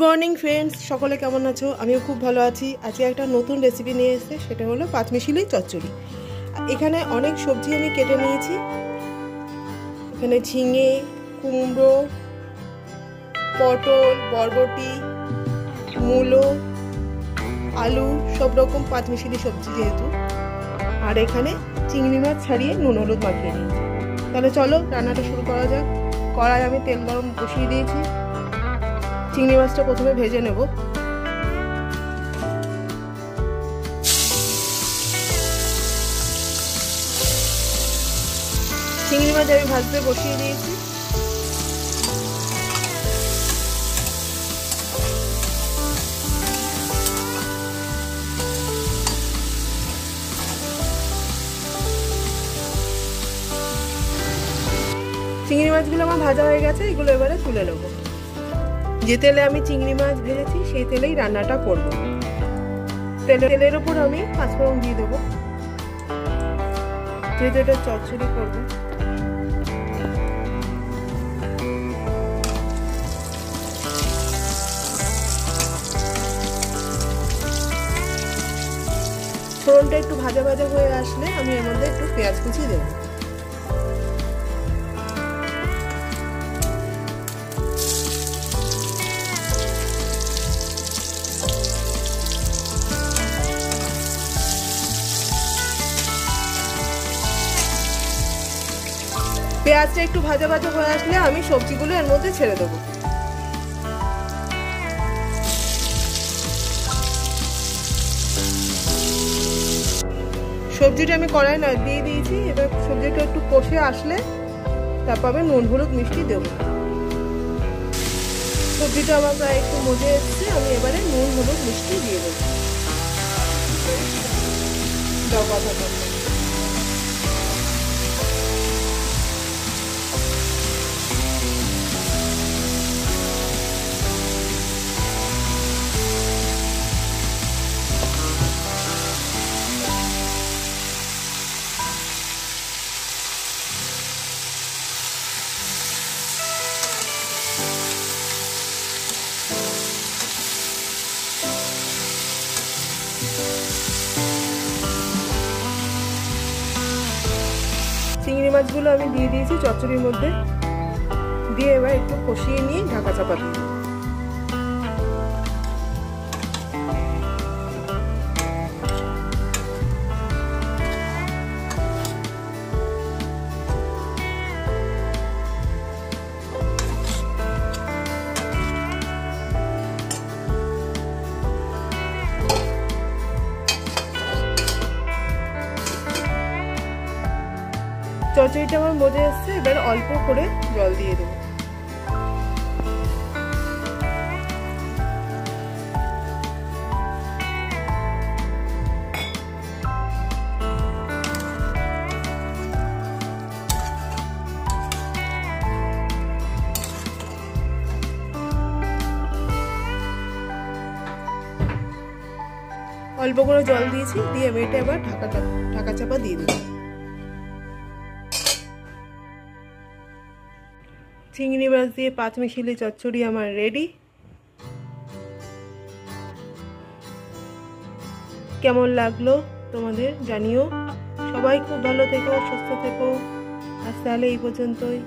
Morning friends, সকলে কেমন আছো? আমিও খুব ভালো আছি। আজকে একটা নতুন রেসিপি নিয়ে এসেছে, সেটা হলো পাঁচমিশালি চচ্চড়ি। এখানে অনেক সবজি আমি কেটে নিয়েছি। এখানে ঝিঙে, কুমড়ো, পটল, বরবটি, মূলো, আলু, সব রকম পাঁচমিশালি সবজি যেহেতু। আর এখানে চিংড়ি মাছ ছাড়িয়ে নুন হলুদ মাখিয়ে নিয়েছি। তাহলে চলো রান্নাটা শুরু করা যাক। কড়াই আমি তেল গরম বসিয়ে দিয়েছি। চিংড়ি মাছটা প্রথমে ভেজে নেব। চিংড়ি মাছ আমি ভাজতে বসিয়ে দিয়েছি। চিংড়ি মাছগুলো আমার ভাজা হয়ে গেছে, এগুলো এবারে তুলে নেব। যে তেলে আমি চিংড়ি মাছ ভেজেছি সেই তেলেই রান্নাটা করব। তেলের ওপর আমি পাঁচফোড়ন দিয়ে দেবো, যেহেতু এটা চচ্চড়ি করবো। ফোড়নটা একটু ভাজা ভাজা হয়ে আসলে আমি এর মধ্যে একটু পেঁয়াজ কুচি দেবো। পেঁয়াজটা একটু ভাজা ভাজা হয়ে আসলে আমি সবজিগুলো এর মধ্যে ছেড়ে দেবো। সবজিটা আমি কড়াই না দিয়ে দিয়েছি। এবার সবজিটা একটু কষে আসলে তারপর আমি নুন হলুদ মিষ্টি দেবো। সবজিটা আমার প্রায় একটু মজে এসছে, আমি এবারে নুন হলুদ মিষ্টি দিয়ে দেবো। দাও কথা বলবো। চিংড়ি মাছগুলো আমি দিয়ে দিয়েছি চচ্চড়ির মধ্যে, দিয়ে এবার একটু কষিয়ে নিয়ে ঢাকা চাপা দিই। চচ্চড়িটা আমার মজে এসছে, এবার অল্প করে জল দিয়ে দেবো। অল্প করে জল দিয়েছি, দিয়ে এটা এবার ঢাকা চাপা দিয়ে দেবো। চিংড়ি মাছ দিয়ে পাঁচমিশালি চচ্চড়ি আমার রেডি। কেমন লাগলো তোমাদের জানিও। সবাই খুব ভালো থেকো, সুস্থ থেকো। আজ তাহলে এই পর্যন্তই।